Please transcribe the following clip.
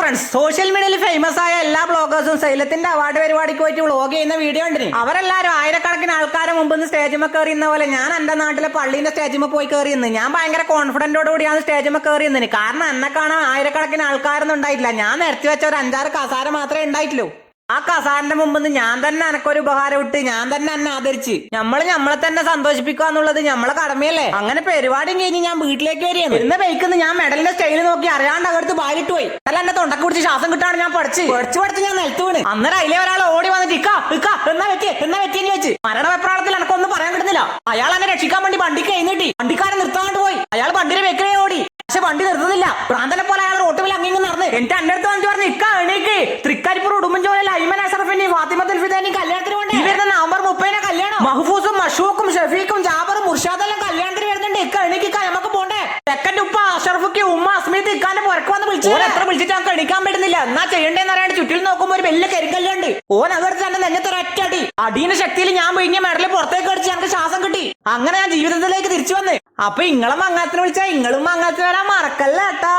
Friends, social മീഡിയയിൽ famous ആയ എല്ലാ ബ്ലോഗേഴ്സും സൈലത്തിന്റെ അവാർഡ് പരിപാടിക്ക് പോയിട്ട് വ്ളോഗ് ചെയ്യുന്ന വീഡിയോ ഉണ്ട്. അവരെല്ലാരും ആയിരക്കണക്കിന് ആൾക്കാരെ മുമ്പ് സ്റ്റേജിൽ കയറിയുന്ന പോലെ ഞാൻ എന്റെ നാട്ടിലെ പള്ളിന്റെ സ്റ്റേജിൽ പോയി കയറിയെന്ന്. ഞാൻ ഭയങ്കര കോൺഫിഡന്റോട് കൂടിയാണ് സ്റ്റേജിൽ കയറിയെന്ന്. കാരണം എന്നെ കാണാൻ ആയിരക്കണക്കിന് ആൾക്കാരൊന്നും ഉണ്ടായിട്ടില്ല. ഞാൻ നിരത്തി വെച്ച ഒരു 5-6 കസാര മാത്രമേ ഉണ്ടായിട്ടുള്ളൂ. ആ കസാറിന്റെ മുമ്പ് ഞാൻ തന്നെ എനക്കൊരു ഉപകാരം ഇട്ട് ഞാൻ തന്നെ എന്നെ ആദരിച്ച് നമ്മളെ തന്നെ സന്തോഷിപ്പിക്കുക എന്നുള്ളത് നമ്മളെ കടമയല്ലേ. അങ്ങനെ പരിപാടിയും കഴിഞ്ഞ് ഞാൻ വീട്ടിലേക്ക് വരികയാണ്. ഇന്ന് ബൈക്കിന്ന് ഞാൻ മെഡലിന്റെ സ്റ്റൈൽ നോക്കി അറിയാണ്ട് അകത്ത് ബാലിട്ട് പോയി. അല്ല എന്നെ തൊണ്ടക്ക് പിടിച്ച് ശ്വാസം കിട്ടാണ് ഞാൻ പഠിച്ച് ഞാൻ നിലത്ത് വീണ്. അന്നേരം അതിലെ ഒരാൾ ഓടി വന്നിട്ട് എന്നാ വെറ്റിയെന്ന് വെച്ച് മരണ വെപ്രാളത്തിൽ എനക്കൊന്നും പറയാൻ കിട്ടുന്നില്ല. അയാൾ എന്നെ രക്ഷിക്കാൻ വേണ്ടി വണ്ടിക്ക് എഴുന്നിട്ടി വണ്ടിക്കാരൻ നിർത്താണ്ട് പോയി. അയാൾ വണ്ടിയുടെ വെക്കലേ ഓടി. പക്ഷെ വണ്ടി നിർത്തുന്നില്ല. പ്രാന്തനെ പോലെ അയാൾ റോട്ടുമിൽ അങ്ങനെ നടന്ന് എന്റെ അന്റെ അടുത്ത് വന്നിട്ട് പറഞ്ഞു, എണീക്ക്, തൃക്കരിപ്പൂർ ഉടുമ്പൻചോലയിൽ അയ്മൻ അഷറഫിന്റെയും ഫാത്തിമത്തുൽ ഫിദാന്റെയും കല്യാണത്തിന് വേണ്ടി വരുന്ന നവംബർ 30 കല്യാണം. മഹ്ഫൂസും മഷൂക്കും ഷഫീഖും ജാബറും മുർഷാദെല്ലാം കല്യാണത്തിന് വരുന്നുണ്ട്. എണീക്ക്, നമുക്ക് പോണ്ടേ. സെക്കൻഡ് ഉപ്പ അഷറഫുക്ക് ഉമ്മ അസ്മീത്ത് ഇക്കാന്റെ പുറക്ക് വന്ന് വിളിച്ചു. എത്ര വിളിച്ചിട്ട് നമുക്ക് എണീക്കാൻ പറ്റുന്നില്ല. എന്നാ ചെയ്യണ്ടേന്ന് അറിയാണ്ട് ചുറ്റിൽ നോക്കുമ്പോ ഒരു വലിയ കരിക്കല്ലുണ്ട്. ഓൻ അകത്ത് തന്നെ നെഞ്ഞത്തൊരൊറ്റ അടി. അടീന്റെ ശക്തിയിൽ ഞാൻ പിഴിഞ്ഞ മെഡല് പുറത്തേക്ക് അടിച്ച് ഞങ്ങൾക്ക് ശ്വാസം കിട്ടി. അങ്ങനെ ഞാൻ ജീവിതത്തിലേക്ക് തിരിച്ചു വന്ന്. അപ്പൊ ഇങ്ങളെ മങ്ങാത്തിന് വിളിച്ചാ ഇങ്ങളും മങ്ങാത്തിന് വരാൻ മറക്കല്ലേട്ടാ.